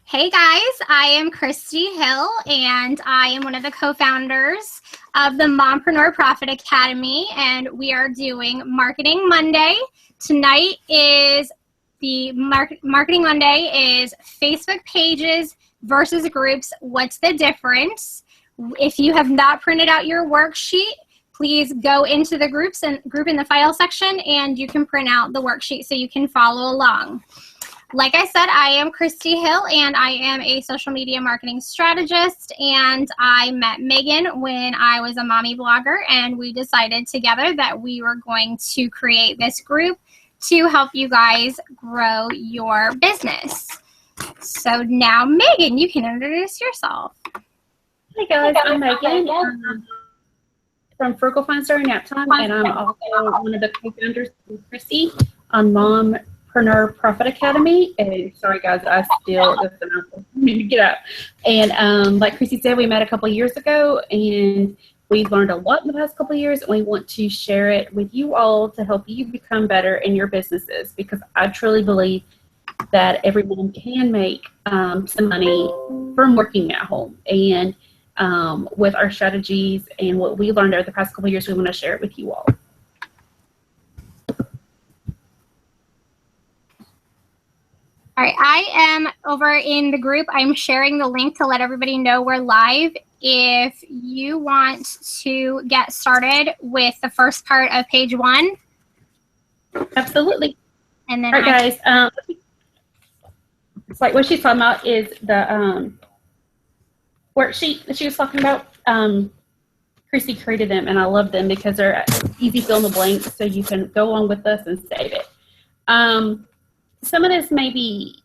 Hey guys, I am Christy Hill and I am one of the co-founders of the Mompreneur Profit Academy, and we are doing Marketing Monday. Tonight is the Marketing Monday is Facebook pages versus groups. What's the difference? If you have not printed out your worksheet, please go into the group in the file section and you can print out the worksheet so you can follow along. Like I said, I am Christy Hill and I am a social media marketing strategist, and I met Megan when I was a mommy blogger, and we decided together that we were going to create this group to help you guys grow your business. So now, Megan, you can introduce yourself. Hey guys, I'm Megan from Frugal Finds During Nap Time, and I'm also one of the co-founders with Christy on Mompreneur Profit Academy. And sorry guys, I still need to get up. And like Christy said, we met a couple of years ago, and we've learned a lot in the past couple of years, and we want to share it with you all to help you become better in your businesses, because I truly believe that everyone can make some money from working at home. And with our strategies and what we learned over the past couple of years, we want to share it with you all. All right, I am over in the group. I'm sharing the link to let everybody know we're live. If you want to get started with the first part of page 1. Absolutely. And then all right, guys, it's like what she's talking about is the worksheet that she was talking about. Christy created them, and I love them because they're easy fill in the blanks, so you can go on with us and save it. Some of this may be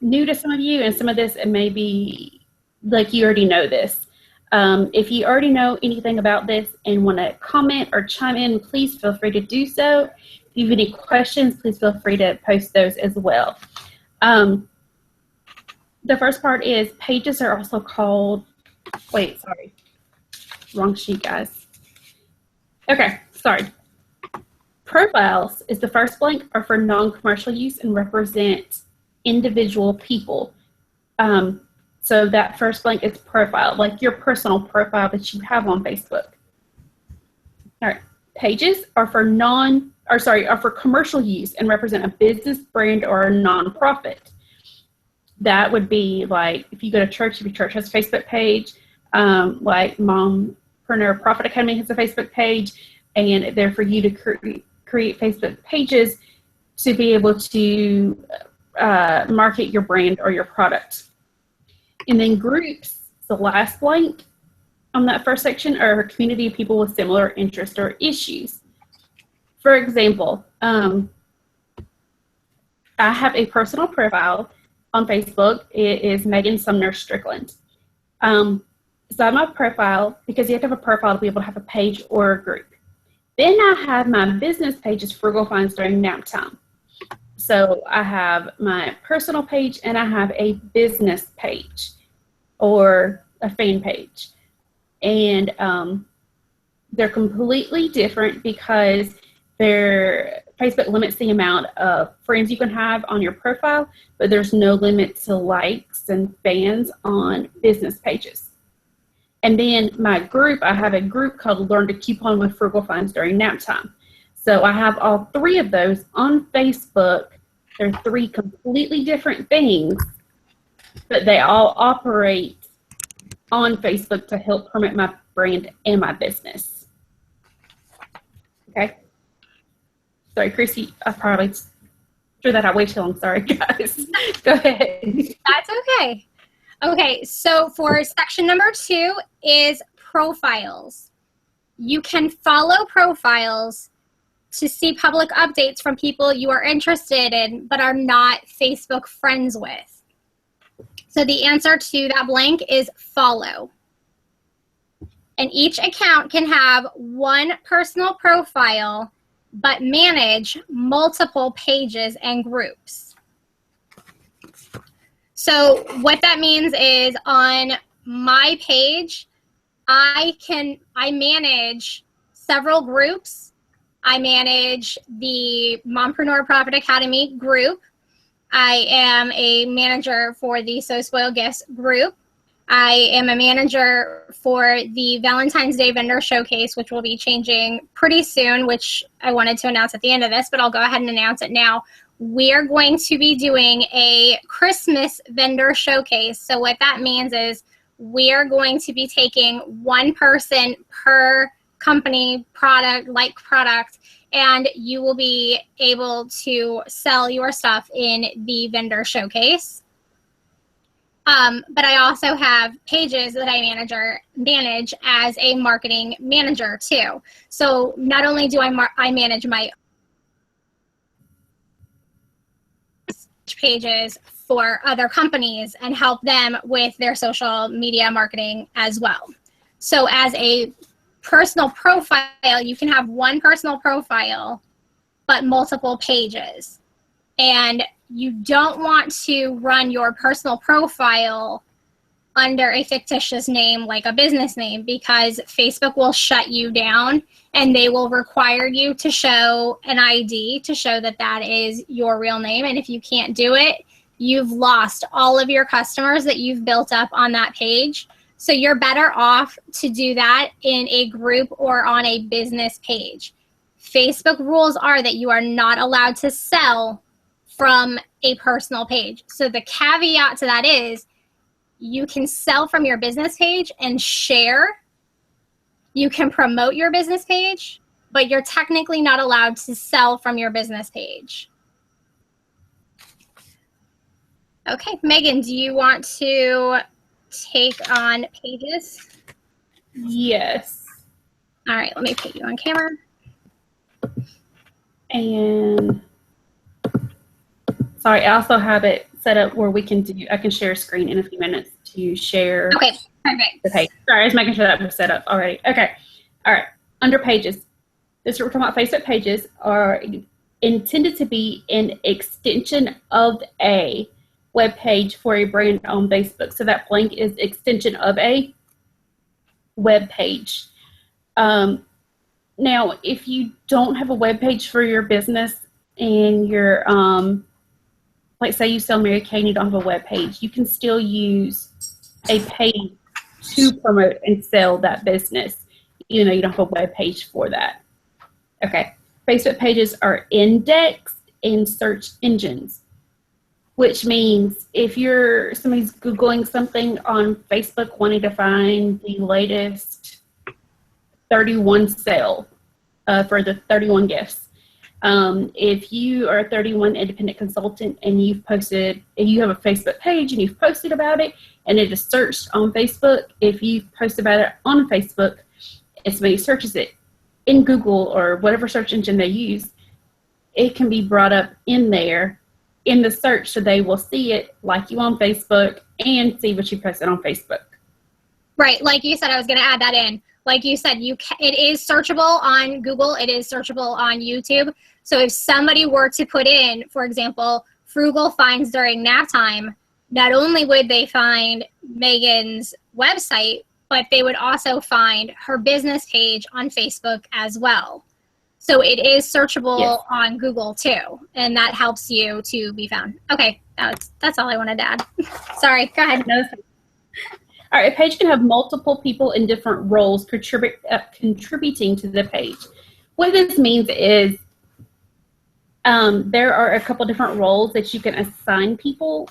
new to some of you, and some of this it may be like you already know this. If you already know anything about this and want to comment or chime in, please feel free to do so. If you have any questions, please feel free to post those as well. The first part is pages are also called, wait, sorry, wrong sheet, guys. Okay, sorry. Profiles is the first blank, are for non-commercial use and represent individual people. So that first blank is profile, like your personal profile that you have on Facebook. All right, pages are for for commercial use and represent a business, brand, or a nonprofit. That would be like if you go to church, if your church has a Facebook page, like Mompreneur Profit Academy has a Facebook page, and they're for you to create Facebook pages to be able to market your brand or your product. And then groups, the last blank on that first section, are a community of people with similar interests or issues. For example, I have a personal profile on Facebook. It is Megan Sumner Strickland. So I have my profile because you have to have a profile to be able to have a page or a group. Then I have my business page is Frugal Finds During Nap Time. So I have my personal page and I have a business page or a fan page. And they're completely different because Facebook limits the amount of friends you can have on your profile, but there's no limit to likes and fans on business pages. And then my group, I have a group called Learn to Coupon with Frugal Finds During Nap Time. So I have all 3 of those on Facebook. They're 3 completely different things, but they all operate on Facebook to help promote my brand and my business. Okay. Sorry, Christy, I probably threw that out way too long. Sorry, guys. Go ahead. That's okay. Okay, so for section number 2 is profiles. You can follow profiles to see public updates from people you are interested in but are not Facebook friends with. So the answer to that blank is follow. And each account can have one personal profile but manage multiple pages and groups. So what that means is on my page, I manage several groups. I manage the Mompreneur Profit Academy group. I am a manager for the So Spoiled Gifts group. I am a manager for the Valentine's Day Vendor Showcase, which will be changing pretty soon, which I wanted to announce at the end of this, but I'll go ahead and announce it now. We are going to be doing a Christmas Vendor Showcase. So what that means is we are going to be taking one person per company, product, and you will be able to sell your stuff in the vendor showcase. But I also have pages that I manage as a marketing manager too. So not only do I manage my pages for other companies and help them with their social media marketing as well. So as a personal profile, you can have one personal profile, but multiple pages. And you don't want to run your personal profile under a fictitious name like a business name, because Facebook will shut you down and they will require you to show an ID to show that that is your real name. And if you can't do it, you've lost all of your customers that you've built up on that page. So you're better off to do that in a group or on a business page. Facebook rules are that you are not allowed to sell from a personal page. So the caveat to that is you can sell from your business page and share. You can promote your business page, but you're technically not allowed to sell from your business page. Okay, Megan, do you want to take on pages? Yes. All right, let me put you on camera. And sorry, I also have it set up where I can share a screen in a few minutes to share. Okay, perfect. The page. Sorry, I was making sure that was set up already. Okay. All right. Under pages, this we're talking about. Facebook pages are intended to be an extension of a web page for a brand on Facebook. So that blank is extension of a web page. Now, if you don't have a web page for your business and you're, like say you sell Mary Kay and you don't have a web page, you can still use a page to promote and sell that business, even though you don't have a web page for that. Okay. Facebook pages are indexed in search engines, which means if somebody's Googling something on Facebook wanting to find the latest 31 sale for the 31 gifts, if you are a 31 independent consultant and you have a Facebook page and you've posted about it and it is searched on Facebook, if you post about it on Facebook and somebody searches it in Google or whatever search engine they use, it can be brought up in there in the search, so they will see it like you on Facebook and see what you posted on Facebook. Right, like you said, I was going to add that in. Like you said, it is searchable on Google. It is searchable on YouTube. So if somebody were to put in, for example, frugal finds during nap time, not only would they find Megan's website, but they would also find her business page on Facebook as well. So it is searchable on Google too, and that helps you to be found. Okay, that's all I wanted to add. Sorry, go ahead. No. All right, a page can have multiple people in different roles contributing to the page. What this means is there are a couple different roles that you can assign people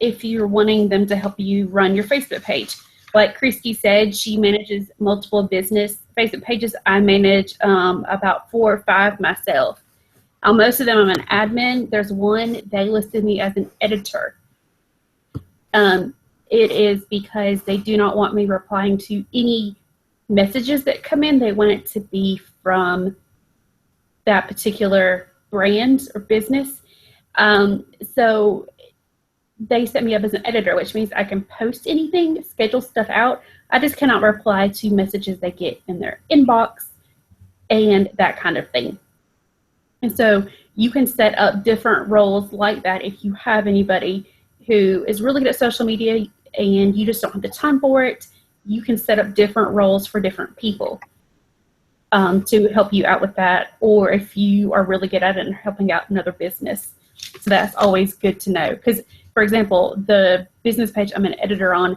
if you're wanting them to help you run your Facebook page. Like Christy said, she manages multiple business Facebook pages. I manage about 4 or 5 myself. Most of them I'm an admin. There's one, they listed me as an editor. It is because they do not want me replying to any messages that come in. They want it to be from that particular brand or business. So they set me up as an editor, which means I can post anything, schedule stuff out. I just cannot reply to messages they get in their inbox and that kind of thing. And so you can set up different roles like that if you have anybody who is really good at social media and you just don't have the time for it. You can set up different roles for different people to help you out with that. Or if you are really good at it and helping out another business So that's always good to know. Because, for example, the business page I'm an editor on,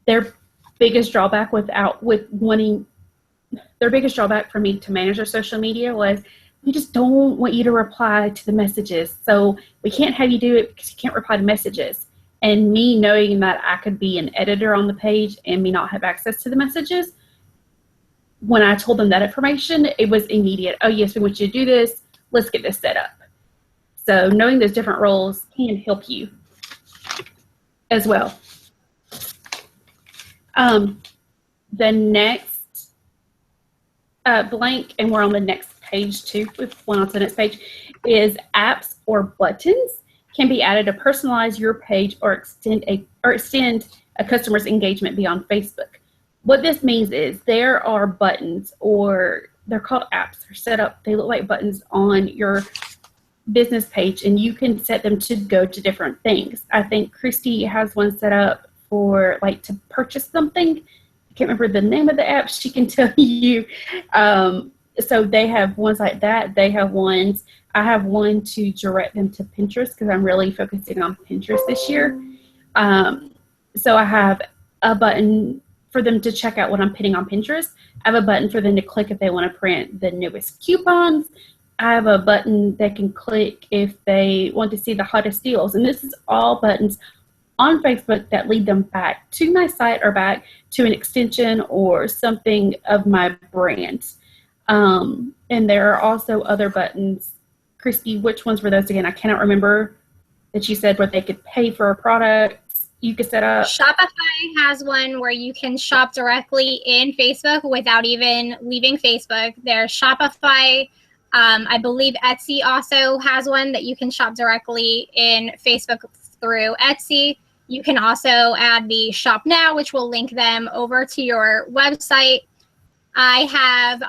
their biggest drawback their biggest drawback for me to manage their social media was, we just don't want you to reply to the messages. So we can't have you do it because you can't reply to messages. And me knowing that I could be an editor on the page and me not have access to the messages, when I told them that information, it was immediate. Oh, yes, we want you to do this. Let's get this set up. So knowing those different roles can help you as well. The next blank, and we're on the next page too, with one on the next page, is apps or buttons can be added to personalize your page or extend a customer's engagement beyond Facebook. What this means is there are buttons, or they're called apps. They're set up, they look like buttons on your business page, and you can set them to go to different things. I think Christy has one set up for like to purchase something. I can't remember the name of the app. She can tell you. So they have ones like that. They have ones. I have one to direct them to Pinterest because I'm really focusing on Pinterest this year. So I have a button for them to check out what I'm putting on Pinterest. I have a button for them to click if they want to print the newest coupons. I have a button they can click if they want to see the hottest deals. And this is all buttons on Facebook that lead them back to my site or back to an extension or something of my brand. And there are also other buttons. Christy, which ones were those again? I cannot remember that you said where they could pay for a product. You could set up. Shopify has one where you can shop directly in Facebook without even leaving Facebook. There's Shopify. I believe Etsy also has one that you can shop directly in Facebook through Etsy. You can also add the Shop Now, which will link them over to your website. I have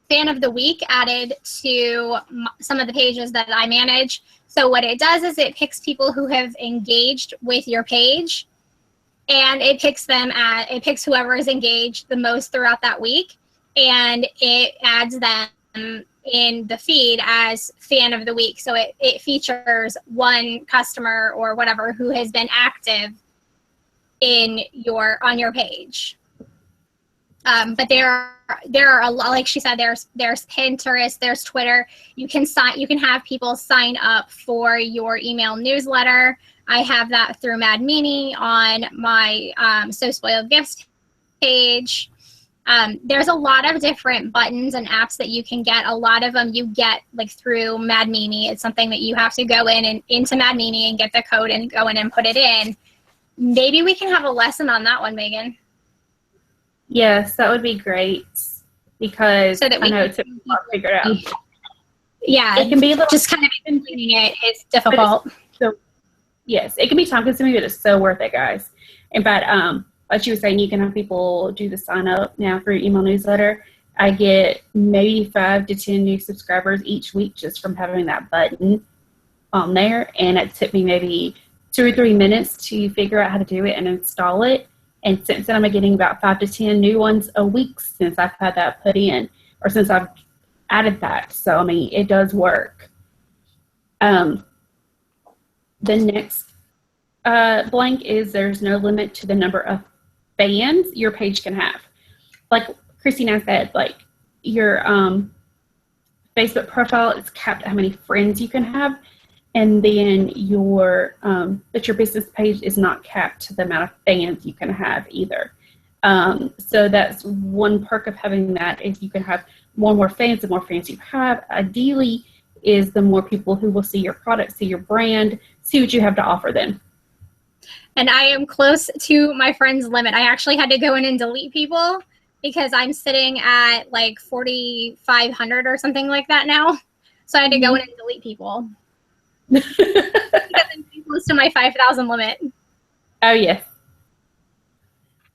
Fan of the Week added to some of the pages that I manage. So what it does is it picks people who have engaged with your page, and it picks whoever is engaged the most throughout that week, and it adds them in the feed as Fan of the Week. So it features one customer or whatever who has been active on your page. But there are a lot, like she said, there's Pinterest, there's Twitter. You can have people sign up for your email newsletter. I have that through Mad Meanie on my So Spoiled Gifts page. There's a lot of different buttons and apps that you can get. A lot of them you get like through Mad Meanie. It's something that you have to go into Mad Meanie and get the code and go in and put it in. Maybe we can have a lesson on that one, Megan. Yes, that would be great, because so that I know it took me a while to figure it out. Yeah, it can be a little, just kind of explaining it is difficult. Yes, it can be time consuming, but it's so worth it, guys. In fact, like you were saying, you can have people do the sign up now for your email newsletter. I get maybe 5 to 10 new subscribers each week just from having that button on there, and it took me maybe 2 or 3 minutes to figure out how to do it and install it. And since then, I'm getting about 5 to 10 new ones a week since I've had that put in, or since I've added that. So, I mean, it does work. The next blank is there's no limit to the number of fans your page can have. Like Christina said, like your Facebook profile is capped at how many friends you can have. And then but your business page is not capped to the amount of fans you can have either. So that's one perk of having that, is you can have more and more fans. The more fans you have, ideally, is the more people who will see your product, see your brand, see what you have to offer them. And I am close to my friend's limit. I actually had to go in and delete people because I'm sitting at like 4,500 or something like that now. So I had to go in and delete people. Because I'm too close to my 5,000 limit. Oh, yes.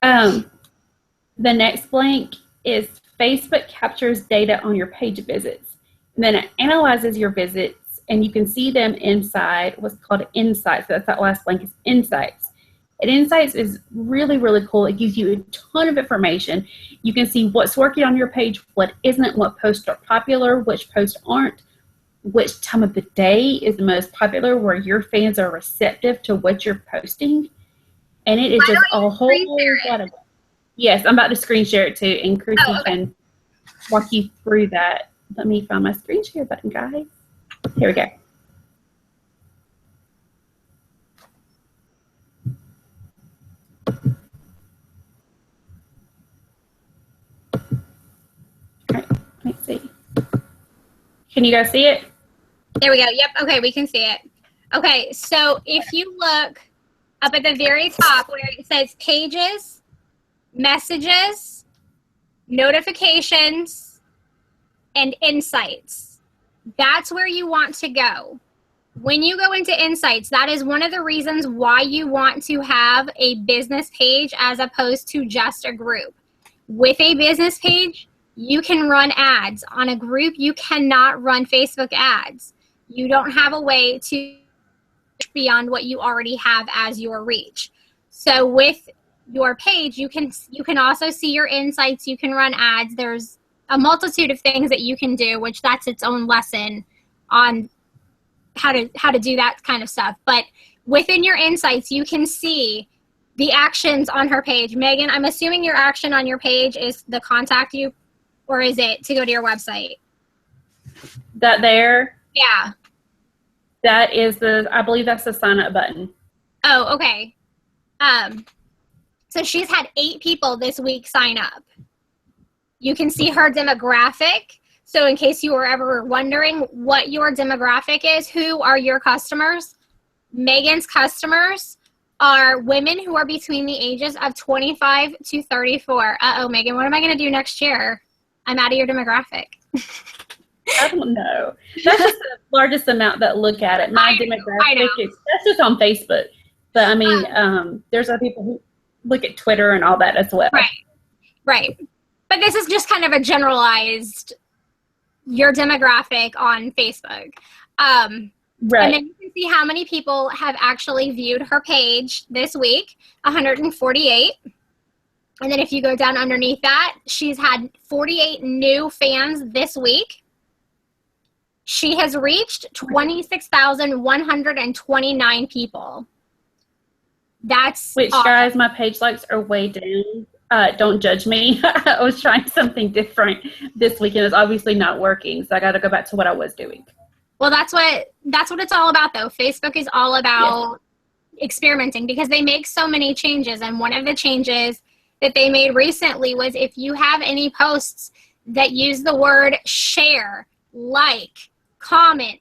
The next blank is Facebook captures data on your page visits. And then it analyzes your visits, and you can see them inside what's called Insights. So that's that last blank, is Insights. And Insights is really, really cool. It gives you a ton of information. You can see what's working on your page, what isn't, what posts are popular, which posts aren't, which time of the day is the most popular, where your fans are receptive to what you're posting. And it is just a whole lot of, yes, I'm about to screen share it too, and Chrissy can walk you through that. Let me find my screen share button, guys. Here we go. All right, let's see. Can you guys see it? There we go. Yep. Okay, we can see it. Okay, so if you look up at the very top where it says pages, messages, notifications, and insights, that's where you want to go. When you go into insights, that is one of the reasons why you want to have a business page as opposed to just a group. With a business page, you can run ads. On a group, you cannot run Facebook ads. You don't have a way to beyond what you already have as your reach. So with your page, you can also see your insights. You can run ads. There's a multitude of things that you can do, which that's its own lesson on how to do that kind of stuff. But within your insights, you can see the actions on her page. Megan, I'm assuming your action on your page is the contact you, or is it to go to your website? That there? Yeah. That is I believe that's the sign up button. Oh, okay. So she's had 8 people this week sign up. You can see her demographic. So in case you were ever wondering what your demographic is, who are your customers? Megan's customers are women who are between the ages of 25 to 34. Uh-oh, Megan, what am I going to do next year? I'm out of your demographic. I don't know. That's just the largest amount that look at it. My demographic that's just on Facebook. But I mean, there's other people who look at Twitter and all that as well. Right. But this is just kind of a generalized your demographic on Facebook. Right. And then you can see how many people have actually viewed her page this week, 148. And then if you go down underneath that, she's had 48 new fans this week. She has reached 26,129 people. That's which, awesome. Guys, my page likes are way down. Don't judge me. I was trying something different this week, and it's obviously not working. So I got to go back to what I was doing. Well, that's what it's all about, though. Facebook is all about experimenting because they make so many changes. And one of the changes that they made recently was if you have any posts that use the word share, like, comment,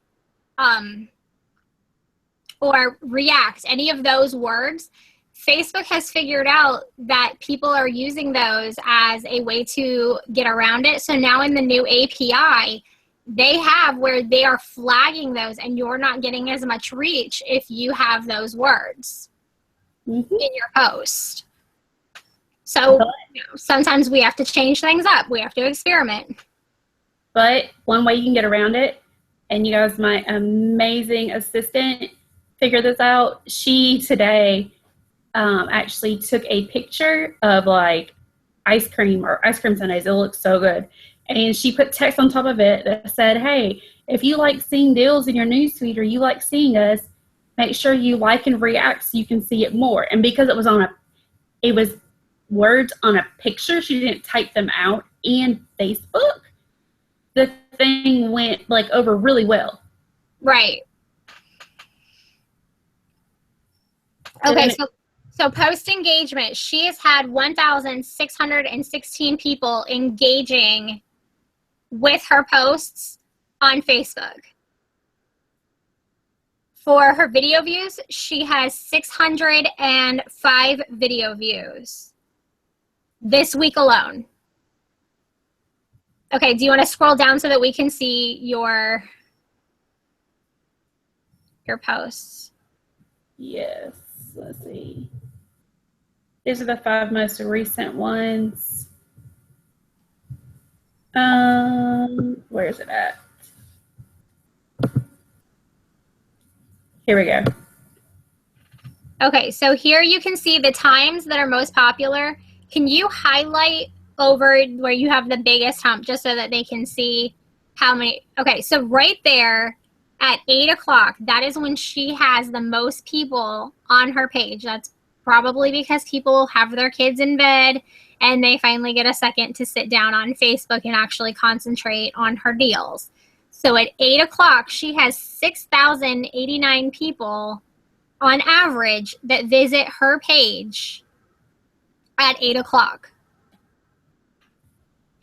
or react, any of those words, Facebook has figured out that people are using those as a way to get around it. So now in the new API, they have where they are flagging those and you're not getting as much reach if you have those words in your post. So sometimes we have to change things up. We have to experiment. But one way you can get around it, and you guys, my amazing assistant figured this out. She today actually took a picture of like ice cream or ice cream sundaes. It looks so good. And she put text on top of it that said, hey, if you like seeing deals in your newsfeed or you like seeing us, make sure you like and react so you can see it more. And because it was words on a picture, she didn't type them out in Facebook. The thing went like over really well. Right. Okay, so post engagement, she has had 1,616 people engaging with her posts on Facebook. For her video views, she has 605 video views this week alone. Okay, do you want to scroll down so that we can see your posts? Yes, let's see. These are the 5 most recent ones. Where is it at? Here we go. Okay, so here you can see the times that are most popular. Can you highlight over where you have the biggest hump just so that they can see how many. Okay, so right there at 8 o'clock, that is when she has the most people on her page. That's probably because people have their kids in bed and they finally get a second to sit down on Facebook and actually concentrate on her deals. So at 8 o'clock, she has 6,089 people on average that visit her page at 8 o'clock.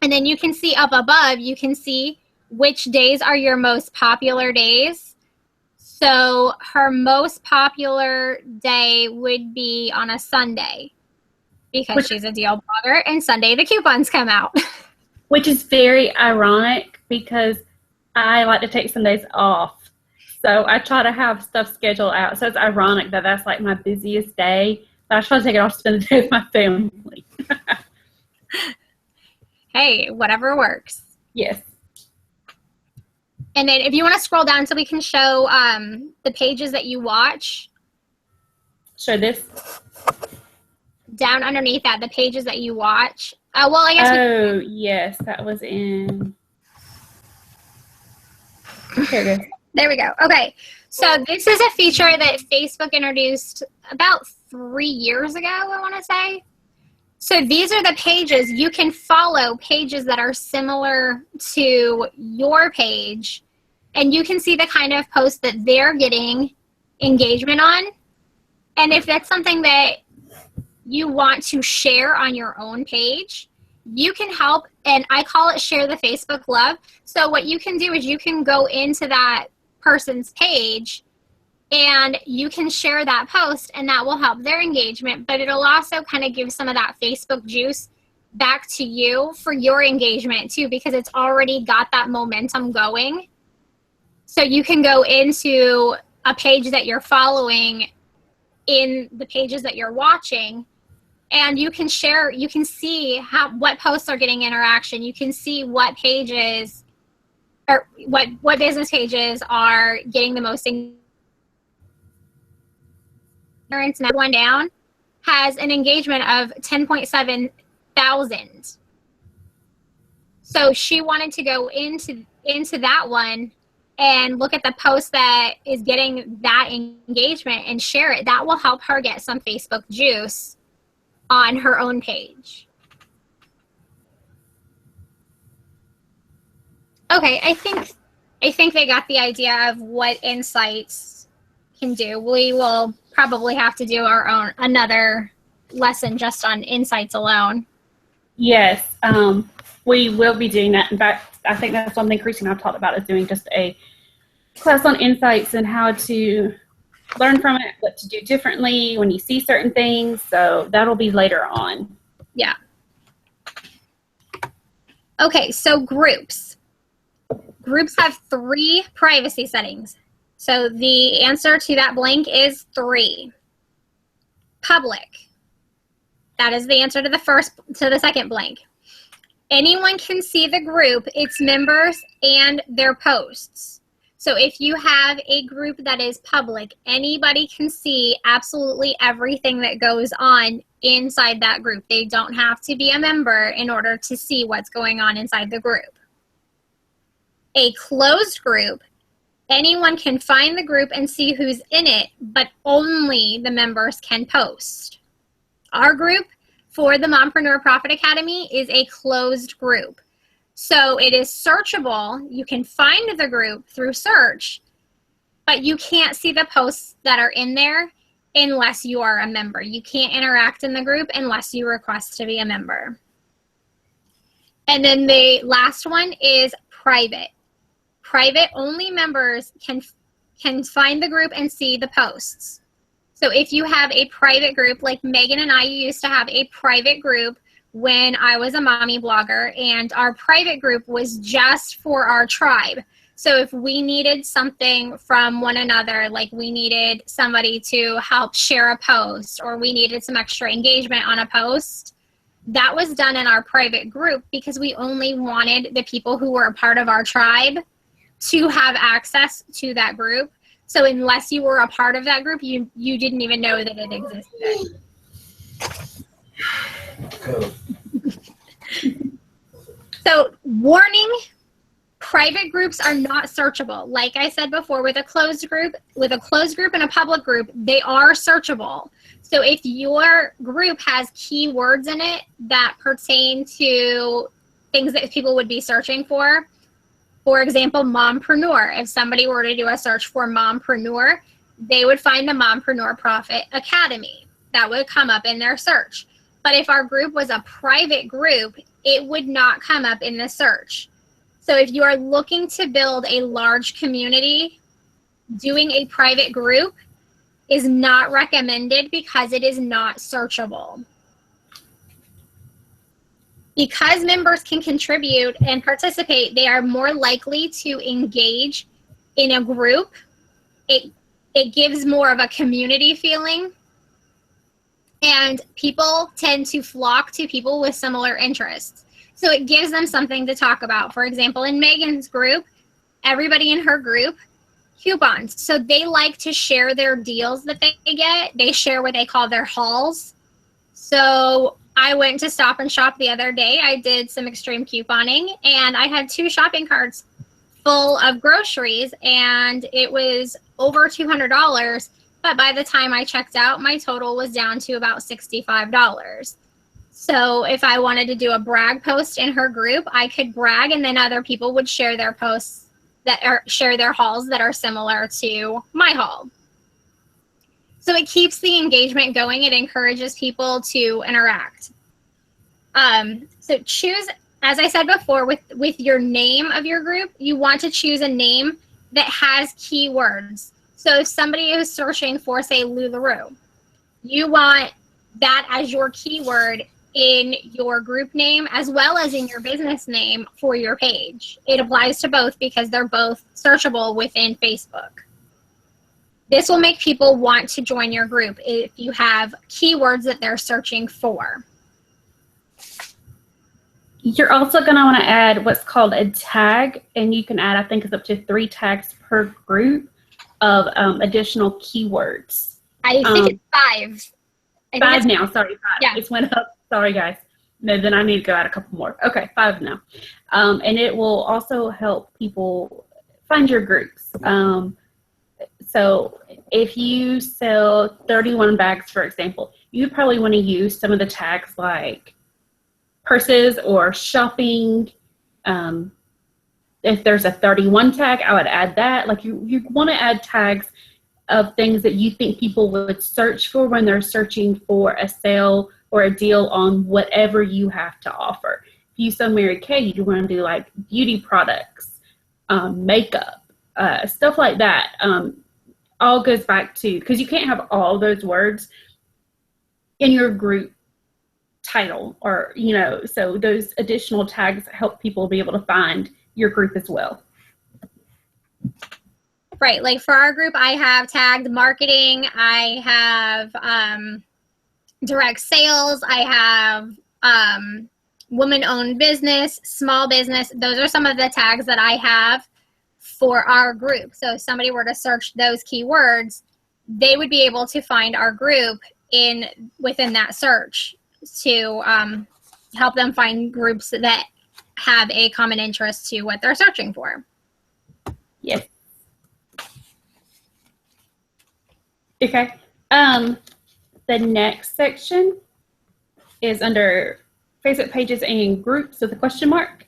And then you can see up above, you can see which days are your most popular days. So her most popular day would be on a Sunday because she's a deal blogger, and Sunday the coupons come out. Which is very ironic because I like to take Sundays off. So I try to have stuff scheduled out. So it's ironic that that's like my busiest day. But I try to take it off to spend the day with my family. Hey, whatever works. Yes. And then if you want to scroll down so we can show the pages that you watch. Show this? Down underneath that, the pages that you watch. Well, I guess. Oh, yes. That was in. Here it is. There we go. Okay. So this is a feature that Facebook introduced about 3 years ago, I want to say. So these are the pages. You can follow pages that are similar to your page, and you can see the kind of posts that they're getting engagement on. And if that's something that you want to share on your own page, you can help, and I call it share the Facebook love. So what you can do is you can go into that person's page and you can share that post, and that will help their engagement, but it'll also kind of give some of that Facebook juice back to you for your engagement too, because it's already got that momentum going. So you can go into a page that you're following in the pages that you're watching, and you can share, you can see what posts are getting interaction. You can see what pages or what business pages are getting the most engagement. And that one down has an engagement of 10.7 thousand. So she wanted to go into that one and look at the post that is getting that engagement and share it. That will help her get some Facebook juice on her own page. Okay, I think they got the idea of what insights can do. We will probably have to do another lesson just on insights alone. Yes, we will be doing that. In fact, I think that's one thing Christy and I've talked about, is doing just a class on insights and how to learn from it, what to do differently when you see certain things. So that'll be later on. Yeah. Okay, so groups. Groups have 3 privacy settings. So the answer to that blank is 3. Public. That is the answer to the second blank. Anyone can see the group, its members, and their posts. So if you have a group that is public, anybody can see absolutely everything that goes on inside that group. They don't have to be a member in order to see what's going on inside the group. A closed group, anyone can find the group and see who's in it, but only the members can post. Our group for the Mompreneur Profit Academy is a closed group. So it is searchable. You can find the group through search, but you can't see the posts that are in there unless you are a member. You can't interact in the group unless you request to be a member. And then the last one is private. Private, only members can find the group and see the posts. So if you have a private group, like Megan and I used to have a private group when I was a mommy blogger, and our private group was just for our tribe. So if we needed something from one another, like we needed somebody to help share a post, or we needed some extra engagement on a post, that was done in our private group because we only wanted the people who were a part of our tribe to have access to that group. So unless you were a part of that group, you didn't even know that it existed. So warning, private groups are not searchable. Like I said before, with a closed group and a public group, they are searchable. So if your group has keywords in it that pertain to things that people would be searching for example, mompreneur. If somebody were to do a search for mompreneur, they would find the Mompreneur Profit Academy. That would come up in their search. But if our group was a private group, it would not come up in the search. So if you are looking to build a large community, doing a private group is not recommended because it is not searchable. Because members can contribute and participate, they are more likely to engage in a group. It gives more of a community feeling, and people tend to flock to people with similar interests. So it gives them something to talk about. For example, in Megan's group, everybody in her group, coupons. So they like to share their deals that they get. They share what they call their hauls. So I went to Stop and Shop the other day. I did some extreme couponing, and I had 2 shopping carts full of groceries, and it was over $200. But by the time I checked out, my total was down to about $65. So if I wanted to do a brag post in her group, I could brag, and then other people would share their posts share their hauls that are similar to my haul. So it keeps the engagement going. It encourages people to interact. So choose, as I said before, with your name of your group, you want to choose a name that has keywords. So if somebody is searching for, say, LuLaRoe, you want that as your keyword in your group name as well as in your business name for your page. It applies to both because they're both searchable within Facebook. This will make people want to join your group if you have keywords that they're searching for. You're also going to want to add what's called a tag, and you can add, I think it's up to 3 tags per group of additional keywords. I think it's 5. 5 now, sorry, 5. Yeah. It went up, sorry guys. No, then I need to go add a couple more. Okay, 5 now. And it will also help people find your groups. So if you sell 31 bags, for example, you probably want to use some of the tags like purses or shopping. If there's a 31 tag, I would add that. Like you want to add tags of things that you think people would search for when they're searching for a sale or a deal on whatever you have to offer. If you sell Mary Kay, you want to do like beauty products, makeup, stuff like that. All goes back to, because you can't have all those words in your group title, or so those additional tags help people be able to find your group as well. Right, like for our group, I have tagged marketing, I have direct sales, I have woman-owned business, small business. Those are some of the tags that I have for our group. So if somebody were to search those keywords, they would be able to find our group within that search to help them find groups that have a common interest to what they're searching for. Yes. Okay. The next section is under Facebook pages and groups with a question mark.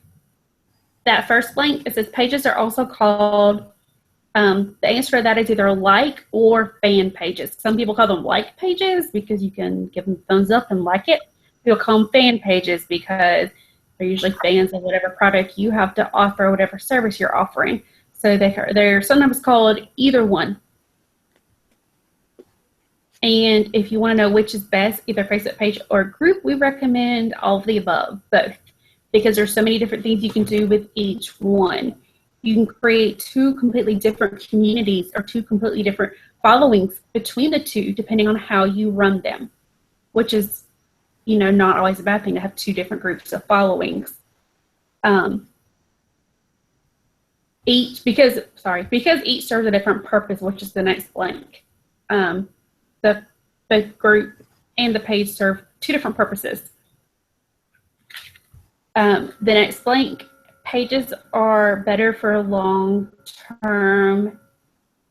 That first blank, it says pages are also called, the answer to that is either like or fan pages. Some people call them like pages because you can give them thumbs up and like it. People call them fan pages because they're usually fans of whatever product you have to offer, whatever service you're offering. So they're sometimes called either one. And if you want to know which is best, either Facebook page or group, we recommend all of the above, both, because there's so many different things you can do with each one. You can create 2 completely different communities or 2 completely different followings between the 2, depending on how you run them, which is, not always a bad thing to have 2 different groups of followings. Because each serves a different purpose, which is the next blank. The group and the page serve 2 different purposes. The next blank pages are better for long-term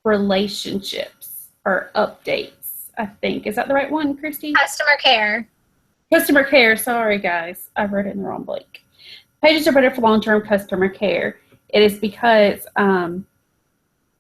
relationships or updates, I think. Is that the right one, Christy? Customer care. Customer care. Sorry, guys. I wrote it in the wrong blank. Pages are better for long-term customer care. It is because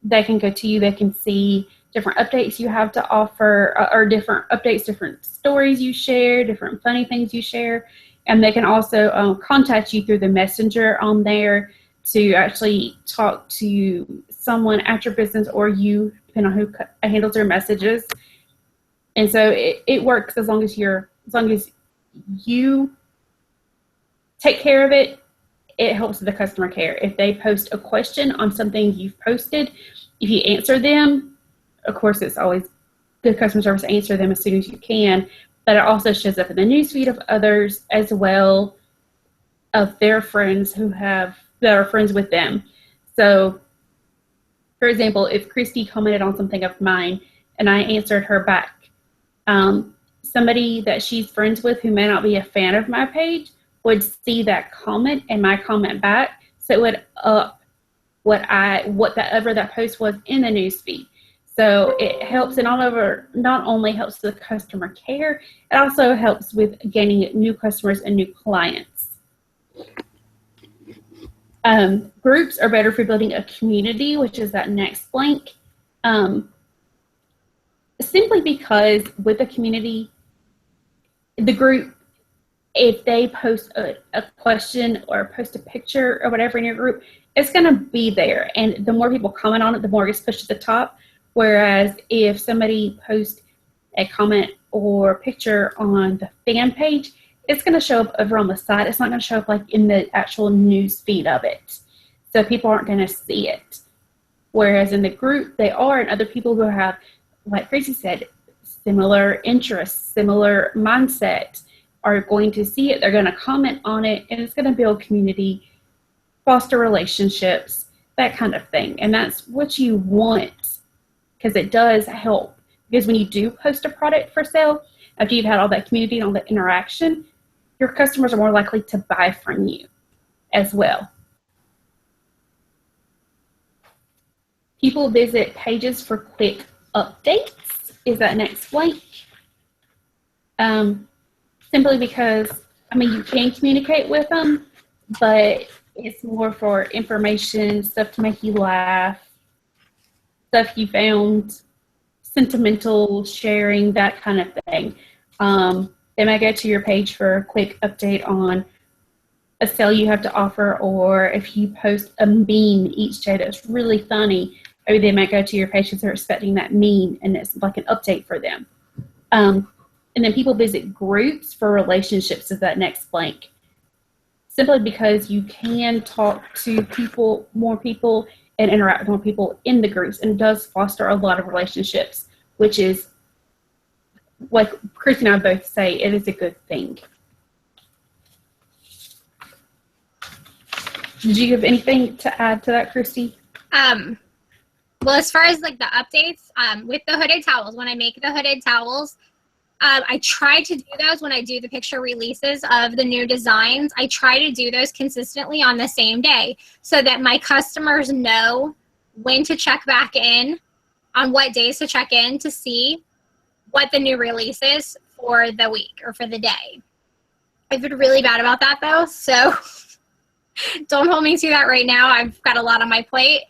they can go to you. They can see different updates you have to offer, or different updates, different stories you share, different funny things you share. And they can also contact you through the messenger on there to actually talk to someone at your business or you, depending on who handles your messages. And so it works as long as you take care of it. It helps with the customer care. If they post a question on something you've posted, if you answer them, of course, it's always good customer service to answer them as soon as you can, but it also shows up in the newsfeed of others as well, of their friends that are friends with them. So, for example, if Christy commented on something of mine and I answered her back, somebody that she's friends with who may not be a fan of my page would see that comment and my comment back, so it would up whatever that post was in the newsfeed. So it helps, and not only helps the customer care, it also helps with gaining new customers and new clients. Groups are better for building a community, which is that next blank. Simply because with a community, the group, if they post a question or post a picture or whatever in your group, it's going to be there. And the more people comment on it, the more it gets pushed to the top. Whereas if somebody posts a comment or picture on the fan page, it's going to show up over on the side. It's not going to show up like in the actual news feed of it. So people aren't going to see it. Whereas in the group, they are, and other people who have, like Tracy said, similar interests, similar mindset, are going to see it. They're going to comment on it, and it's going to build community, foster relationships, that kind of thing. And that's what you want, because it does help. Because when you do post a product for sale, after you've had all that community and all that interaction, your customers are more likely to buy from you as well. People visit pages for quick updates. Is that next blank? Simply because, you can communicate with them, but it's more for information, stuff to make you laugh, stuff you found, sentimental sharing, that kind of thing. They might go to your page for a quick update on a sale you have to offer, or if you post a meme each day that's really funny, maybe they might go to your page because they're expecting that meme and it's like an update for them. And then people visit groups for relationships, is that next blank. Simply because you can talk to more people, and interact with more people in the groups, and it does foster a lot of relationships, which is, like Chris and I both say, it is a good thing. Did you have anything to add to that, Christy? Well, as far as like the updates, with the hooded towels, when I make the hooded towels, I try to do those when I do the picture releases of the new designs. I try to do those consistently on the same day so that my customers know when to check back in, on what days to check in to see what the new release is for the week or for the day. I've been really bad about that though, so don't hold me to that right now. I've got a lot on my plate.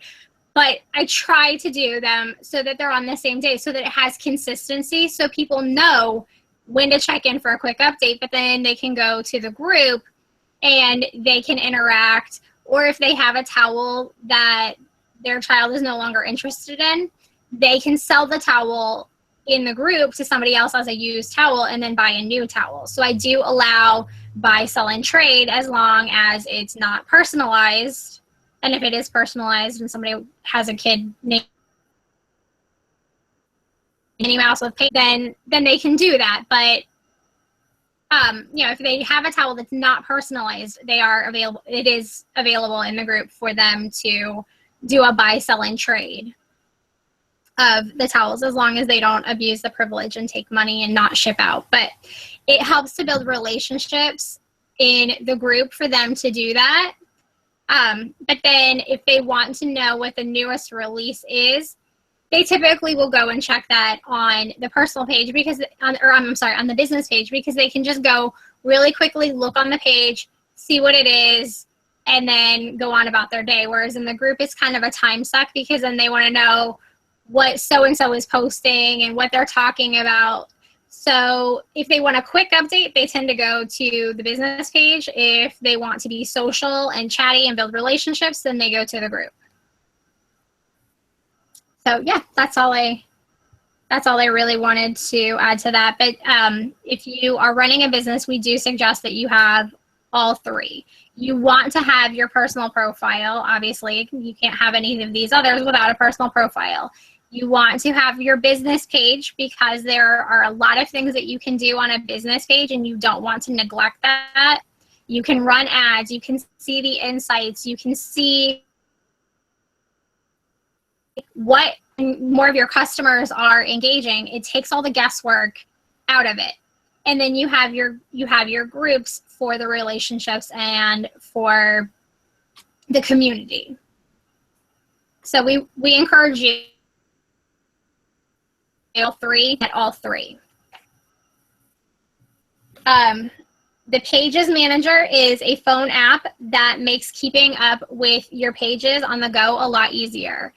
But I try to do them so that they're on the same day, so that it has consistency, so people know when to check in for a quick update, but then they can go to the group and they can interact. Or if they have a towel that their child is no longer interested in, they can sell the towel in the group to somebody else as a used towel and then buy a new towel. So I do allow buy, sell, and trade as long as it's not personalized. And if it is personalized and somebody has a kid named Minnie Mouse with paint, then they can do that. But if they have a towel that's not personalized, it is available in the group for them to do a buy, sell, and trade of the towels, as long as they don't abuse the privilege and take money and not ship out. But it helps to build relationships in the group for them to do that. But then if they want to know what the newest release is, they typically will go and check that on the personal page on the business page, because they can just go really quickly, look on the page, see what it is, and then go on about their day. Whereas in the group, it's kind of a time suck, because then they want to know what so-and-so is posting and what they're talking about. So if they want a quick update, they tend to go to the business page. If they want to be social and chatty and build relationships, then they go to the group. So yeah, that's all I really wanted to add to that. But if you are running a business, we do suggest that you have all three. You want to have your personal profile. Obviously, you can't have any of these others without a personal profile. You want to have your business page, because there are a lot of things that you can do on a business page, and you don't want to neglect that. You can run ads. You can see the insights. You can see what more of your customers are engaging. It takes all the guesswork out of it. And then you have your groups for the relationships and for the community. So we encourage you all three. The Pages Manager is a phone app that makes keeping up with your pages on the go a lot easier.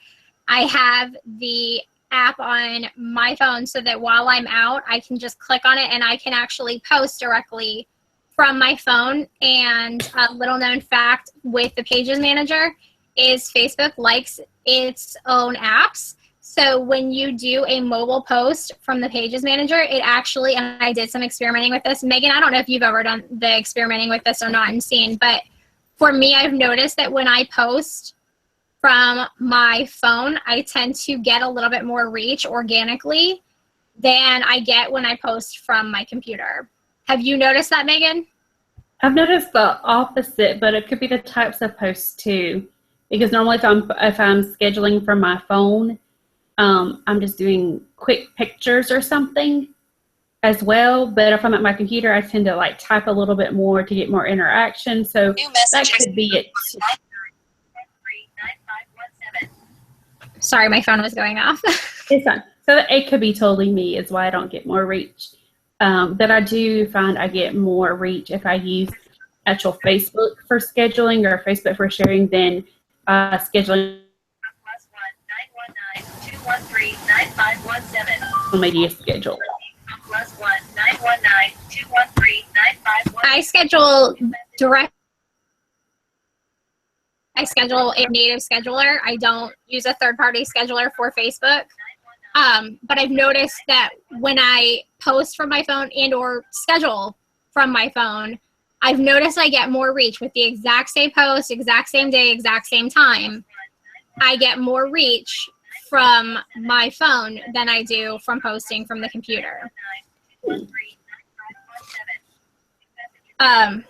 I have the app on my phone so that while I'm out, I can just click on it and I can actually post directly from my phone. And a little known fact with the Pages Manager is Facebook likes its own apps. So when you do a mobile post from the Pages Manager, it actually, and I did some experimenting with this. Megan, I don't know if you've ever done the experimenting with this or not and seen, but for me, I've noticed that when I post from my phone, I tend to get a little bit more reach organically than I get when I post from my computer. Have you noticed that, Megan? I've noticed the opposite, but it could be the types of posts too. Because normally if I'm scheduling from my phone, I'm just doing quick pictures or something as well. But if I'm at my computer, I tend to like type a little bit more to get more interaction. So that could be it. Sorry, my phone was going off. It's fine. So it could be totally me is why I don't get more reach. But I do find I get more reach if I use actual Facebook for scheduling or Facebook for sharing than scheduling. Social media schedule. I schedule direct. I schedule a native scheduler. I don't use a third-party scheduler for Facebook. But I've noticed that when I post from my phone and or schedule from my phone, I've noticed I get more reach with the exact same post, exact same day, exact same time. I get more reach from my phone than I do from posting from the computer. Oh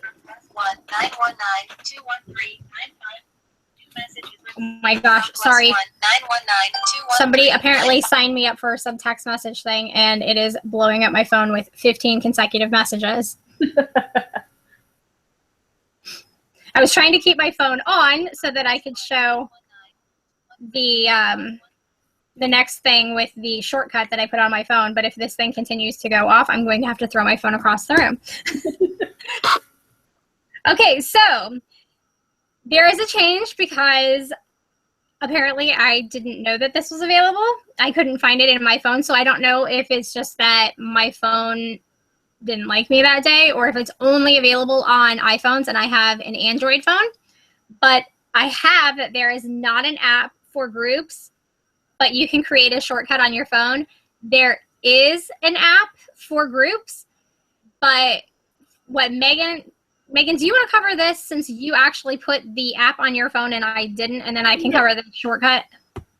my gosh, sorry. Somebody apparently signed me up for some text message thing, and it is blowing up my phone with 15 consecutive messages. I was trying to keep my phone on so that I could show the next thing with the shortcut that I put on my phone, but if this thing continues to go off, I'm going to have to throw my phone across the room. Okay, so there is a change because apparently I didn't know that this was available. I couldn't find it in my phone, so I don't know if it's just that my phone didn't like me that day or if it's only available on iPhones and I have an Android phone. But I have that there is not an app for groups, but you can create a shortcut on your phone. There is an app for groups, but what Megan, do you want to cover this since you actually put the app on your phone and I didn't, and then I can cover the shortcut?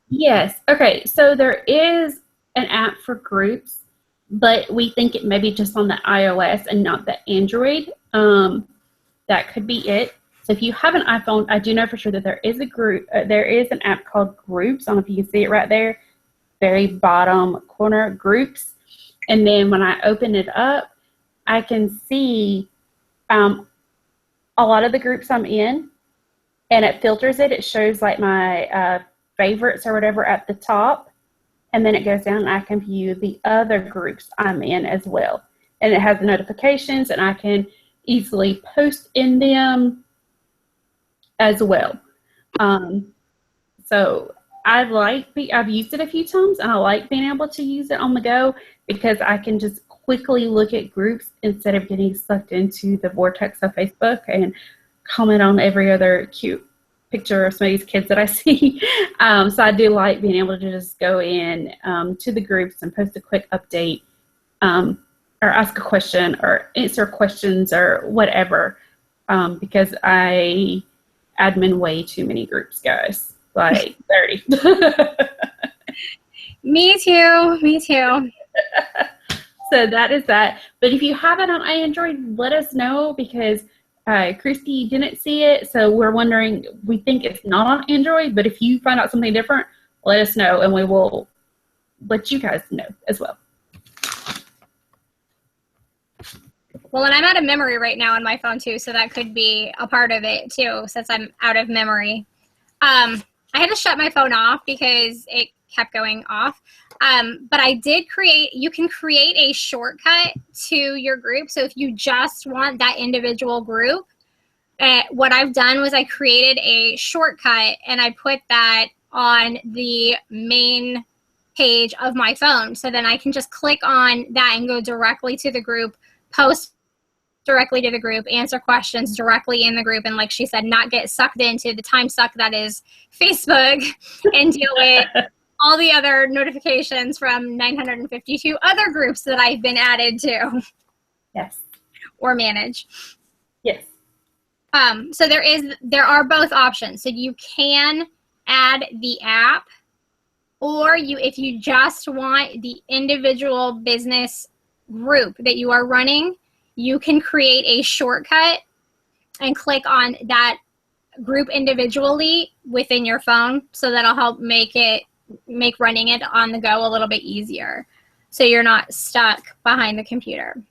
Yes. Okay. So there is an app for groups, but we think it may be just on the iOS and not the Android. That could be it. So if you have an iPhone, I do know for sure that there is a group. There is an app called Groups. I don't know if you can see it right there, very bottom corner, Groups. And then when I open it up, I can see a lot of the groups I'm in. and it filters it. It shows like my favorites or whatever at the top, and then it goes down and I can view the other groups I'm in as well. And it has the notifications, and I can easily post in them as well. So I've used it a few times, and I like being able to use it on the go because I can just quickly look at groups instead of getting sucked into the vortex of Facebook and comment on every other cute picture of some of these kids that I see. So I do like being able to just go in to the groups and post a quick update, or ask a question or answer questions or whatever, because I admin way too many groups, guys, like 30. Me too. So that is that. But if you have it on Android, let us know, because Christy didn't see it, so we're wondering. We think it's not on Android, but if you find out something different, let us know, and we will let you guys know as well. Well, and I'm out of memory right now on my phone too, so that could be a part of it too, since I'm out of memory. I had to shut my phone off because it kept going off. But I did you can create a shortcut to your group. So if you just want that individual group, what I've done was I created a shortcut and I put that on the main page of my phone. So then I can just click on that and go directly to the group, post directly to the group, answer questions directly in the group, and like she said, not get sucked into the time suck that is Facebook and deal with all the other notifications from 952 other groups that I've been added to. Yes. Or manage. Yes. So there are both options. So you can add the app, or if you just want the individual business group that you are running, you can create a shortcut and click on that group individually within your phone. So that'll help make running it on the go a little bit easier, so you're not stuck behind the computer.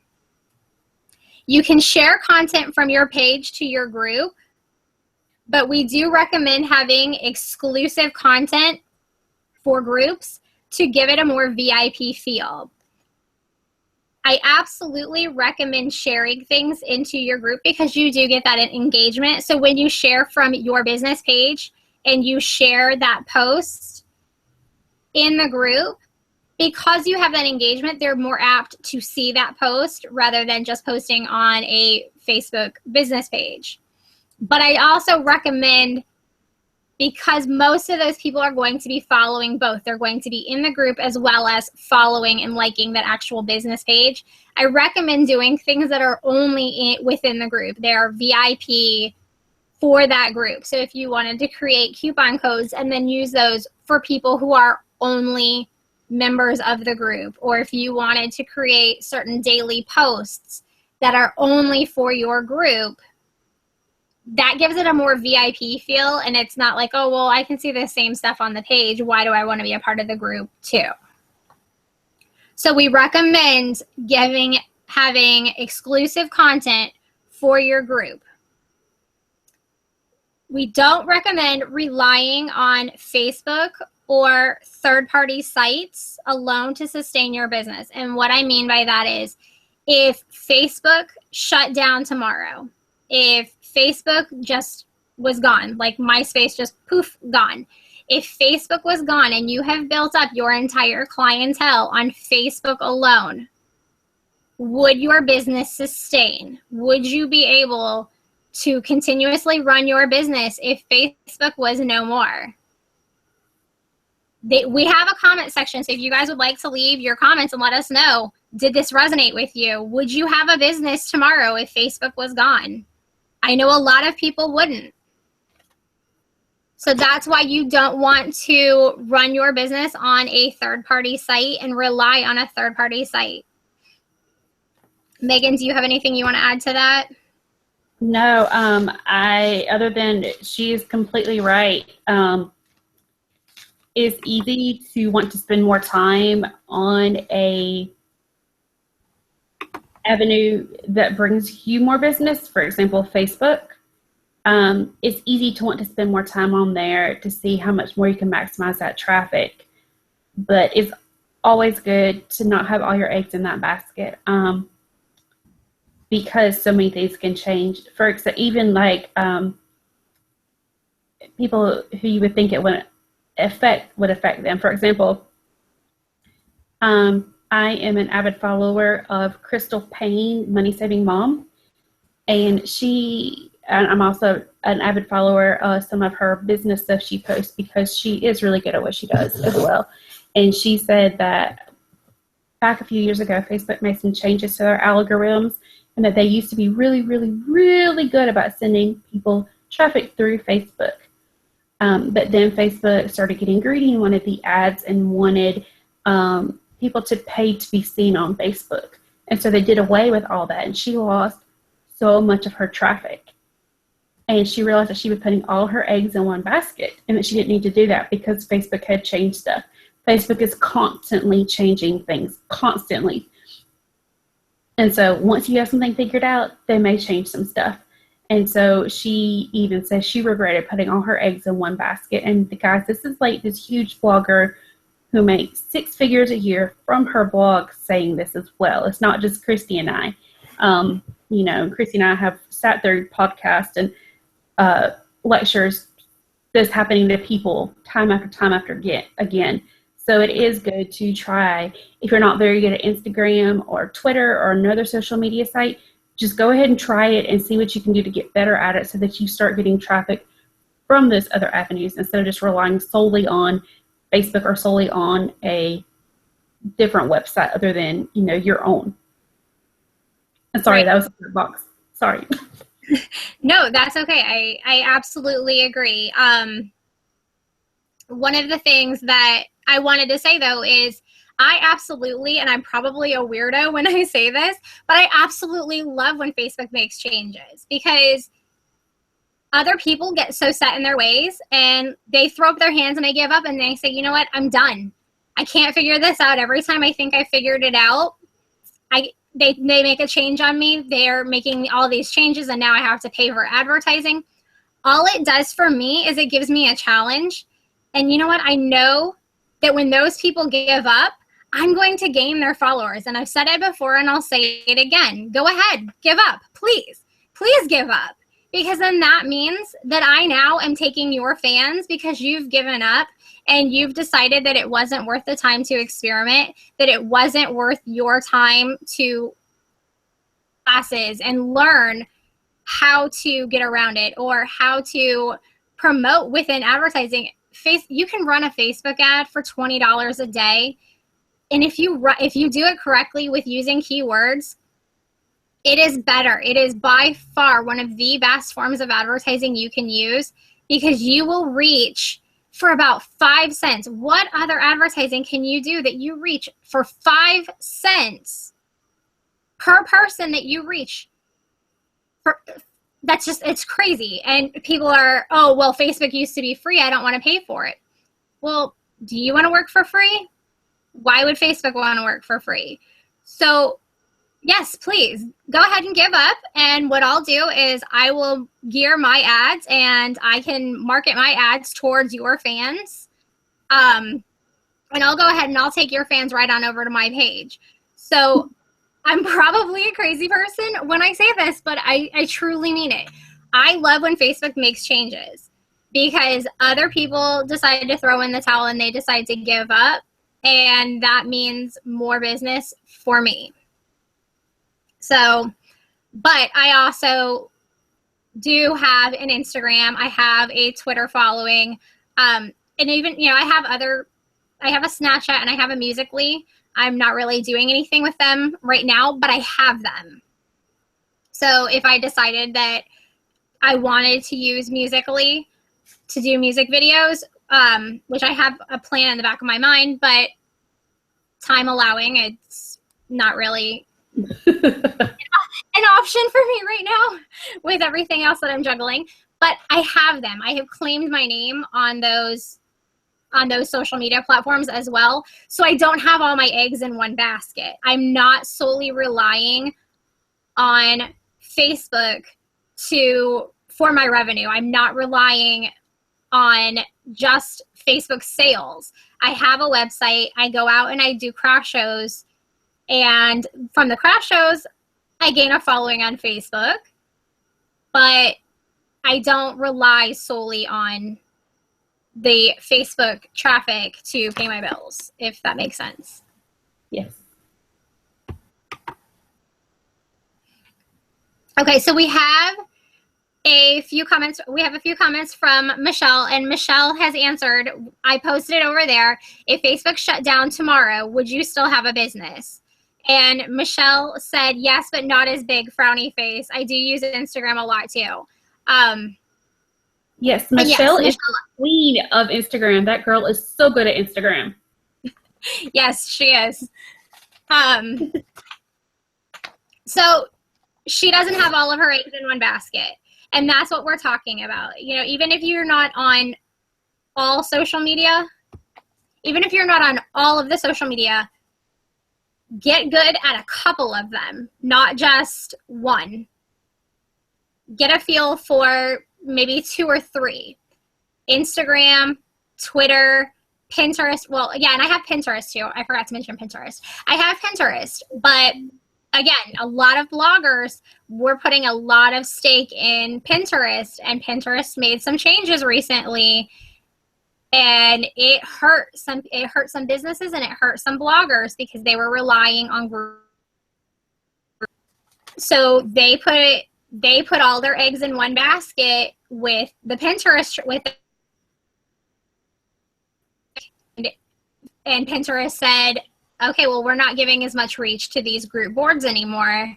You can share content from your page to your group, but we do recommend having exclusive content for groups to give it a more VIP feel. I absolutely recommend sharing things into your group because you do get that engagement. So when you share from your business page and you share that post in the group, because you have that engagement, they're more apt to see that post rather than just posting on a Facebook business page. But I also recommend, because most of those people are going to be following both. They're going to be in the group as well as following and liking that actual business page. I recommend doing things that are only within the group. They are VIP for that group. So if you wanted to create coupon codes and then use those for people who are only members of the group, or if you wanted to create certain daily posts that are only for your group, that gives it a more VIP feel, and it's not like, oh, well, I can see the same stuff on the page. Why do I want to be a part of the group too? So we recommend having exclusive content for your group. We don't recommend relying on Facebook or third-party sites alone to sustain your business. And what I mean by that is, if Facebook shut down tomorrow, if Facebook just was gone, like MySpace just poof, gone. If Facebook was gone and you have built up your entire clientele on Facebook alone, would your business sustain? Would you be able to continuously run your business if Facebook was no more? We have a comment section, so if you guys would like to leave your comments and let us know, did this resonate with you? Would you have a business tomorrow if Facebook was gone? I know a lot of people wouldn't. So that's why you don't want to run your business on a third-party site and rely on a third-party site. Megan, do you have anything you want to add to that? No, other than she is completely right. It's easy to want to spend more time on a avenue that brings you more business, for example, Facebook. it's easy to want to spend more time on there to see how much more you can maximize that traffic. But it's always good to not have all your eggs in that basket, because so many things can change. For example, even like people who you would think it would affect them. For example, I am an avid follower of Crystal Payne, Money Saving Mom, and I'm also an avid follower of some of her business stuff she posts, because she is really good at what she does as well. And she said that back a few years ago, Facebook made some changes to their algorithms, and that they used to be really, really, really good about sending people traffic through Facebook. But then Facebook started getting greedy and wanted the ads and wanted people to pay to be seen on Facebook. And so they did away with all that, and she lost so much of her traffic. And she realized that she was putting all her eggs in one basket, and that she didn't need to do that because Facebook had changed stuff. Facebook is constantly changing things, constantly. And so once you have something figured out, they may change some stuff. And so she even says she regretted putting all her eggs in one basket. And guys, this is like this huge blogger who makes 6 figures a year from her blog saying this as well. It's not just Christy and I. Christy and I have sat through podcasts and lectures that's happening to people time after time after again. So it is good to try. If you're not very good at Instagram or Twitter or another social media site, just go ahead and try it and see what you can do to get better at it, so that you start getting traffic from those other avenues instead of just relying solely on Facebook or solely on a different website other than, your own. I'm sorry, That was a box. Sorry. No, that's okay. I absolutely agree. One of the things that I wanted to say, though, is I absolutely, and I'm probably a weirdo when I say this, but I absolutely love when Facebook makes changes, because other people get so set in their ways and they throw up their hands and they give up and they say, you know what, I'm done. I can't figure this out. Every time I think I figured it out, they make a change on me. They're making all these changes and now I have to pay for advertising. All it does for me is it gives me a challenge. And you know what? I know that when those people give up, I'm going to gain their followers. And I've said it before and I'll say it again. Go ahead, give up, please. Please give up. Because then that means that I now am taking your fans because you've given up and you've decided that it wasn't worth the time to experiment, that it wasn't worth your time to classes and learn how to get around it or how to promote within advertising. You can run a Facebook ad for $20 a day. And if you do it correctly with using keywords, it is better. It is by far one of the best forms of advertising you can use, because you will reach for about 5 cents. What other advertising can you do that you reach for 5 cents per person that you reach? It's crazy. And people are, oh, well, Facebook used to be free. I don't want to pay for it. Well, do you want to work for free? Why would Facebook want to work for free? So yes, please go ahead and give up. And what I'll do is I will gear my ads and I can market my ads towards your fans. And I'll go ahead and I'll take your fans right on over to my page. So I'm probably a crazy person when I say this, but I truly mean it. I love when Facebook makes changes, because other people decide to throw in the towel and they decide to give up. And that means more business for me. So, but I also do have an Instagram. I have a Twitter following. And even, I have a Snapchat and I have a Musical.ly. I'm not really doing anything with them right now, but I have them. So if I decided that I wanted to use Musical.ly to do music videos, which I have a plan in the back of my mind, but time allowing, it's not really an option for me right now with everything else that I'm juggling. But I have them. I have claimed my name on those social media platforms as well. So I don't have all my eggs in one basket. I'm not solely relying on Facebook to for my revenue. I'm not relying on just Facebook sales. I have a website. I go out and I do craft shows. And from the craft shows, I gain a following on Facebook. But I don't rely solely on the Facebook traffic to pay my bills, if that makes sense. Yes. Okay, so we have a few comments. We have a few comments from Michelle, and Michelle has answered. I posted it over there. If Facebook shut down tomorrow, would you still have a business? And Michelle said, yes, but not as big, frowny face. I do use Instagram a lot too. Yes, Michelle is the queen of Instagram. That girl is so good at Instagram. Yes, she is. So she doesn't have all of her eggs in one basket. And that's what we're talking about. You know, even if you're not on all social media, even if you're not on all of the social media, get good at a couple of them, not just one. Get a feel for maybe 2 or 3. Instagram, Twitter, Pinterest. Well, yeah, and I have Pinterest too. I forgot to mention Pinterest. I have Pinterest, but again, a lot of bloggers were putting a lot of stake in Pinterest, and Pinterest made some changes recently, and it hurt some businesses and it hurt some bloggers because they were relying on groups. So they put all their eggs in one basket with the Pinterest and Pinterest said, okay, well, we're not giving as much reach to these group boards anymore.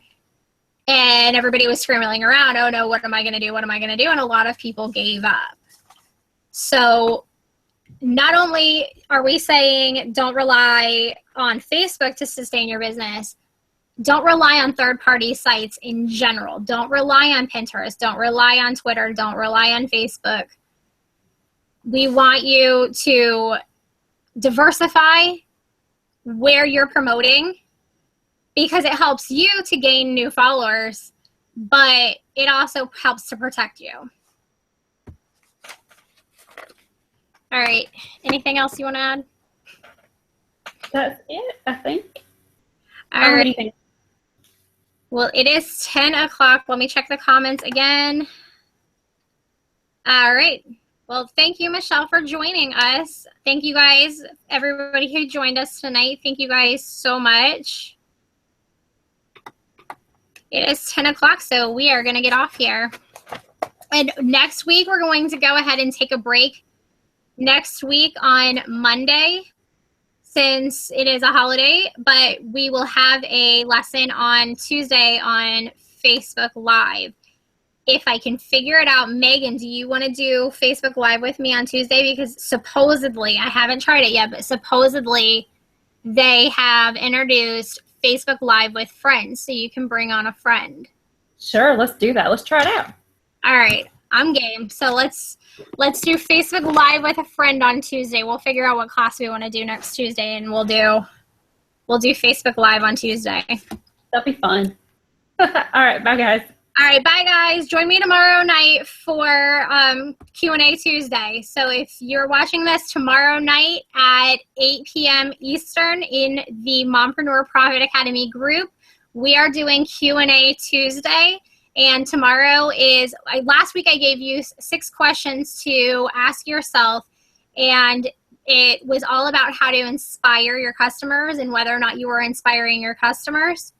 And everybody was scrambling around, oh no, what am I going to do? What am I going to do? And a lot of people gave up. So not only are we saying don't rely on Facebook to sustain your business, don't rely on third-party sites in general. Don't rely on Pinterest. Don't rely on Twitter. Don't rely on Facebook. We want you to diversify where you're promoting because it helps you to gain new followers, but it also helps to protect you. All right. Anything else you want to add? That's it, I think. All right. What do you think? Well, it is 10 o'clock. Let me check the comments again. All right. Well, thank you, Michelle, for joining us. Thank you guys, everybody who joined us tonight. Thank you guys so much. It is 10 o'clock, so we are going to get off here. And next week, we're going to go ahead and take a break. Next week on Monday, since it is a holiday, but we will have a lesson on Tuesday on Facebook Live. If I can figure it out, Megan, do you want to do Facebook Live with me on Tuesday? Because supposedly, I haven't tried it yet, but supposedly they have introduced Facebook Live with friends, so you can bring on a friend. Sure, let's do that. Let's try it out. All right, I'm game. So let's do Facebook Live with a friend on Tuesday. We'll figure out what class we want to do next Tuesday, and we'll do Facebook Live on Tuesday. That'll be fun. All right, bye guys. All right, bye guys. Join me tomorrow night for Q&A Tuesday. So if you're watching this tomorrow night at 8 p.m. Eastern in the Mompreneur Profit Academy group, we are doing Q&A Tuesday. And tomorrow is, last week I gave you 6 questions to ask yourself, and it was all about how to inspire your customers and whether or not you were inspiring your customers.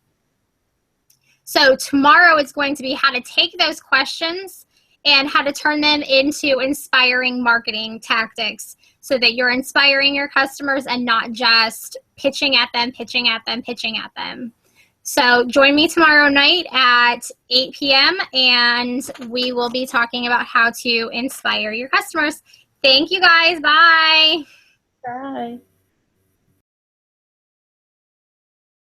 So tomorrow it's going to be how to take those questions and how to turn them into inspiring marketing tactics so that you're inspiring your customers and not just pitching at them. So join me tomorrow night at 8 p.m. and we will be talking about how to inspire your customers. Thank you guys. Bye. Bye.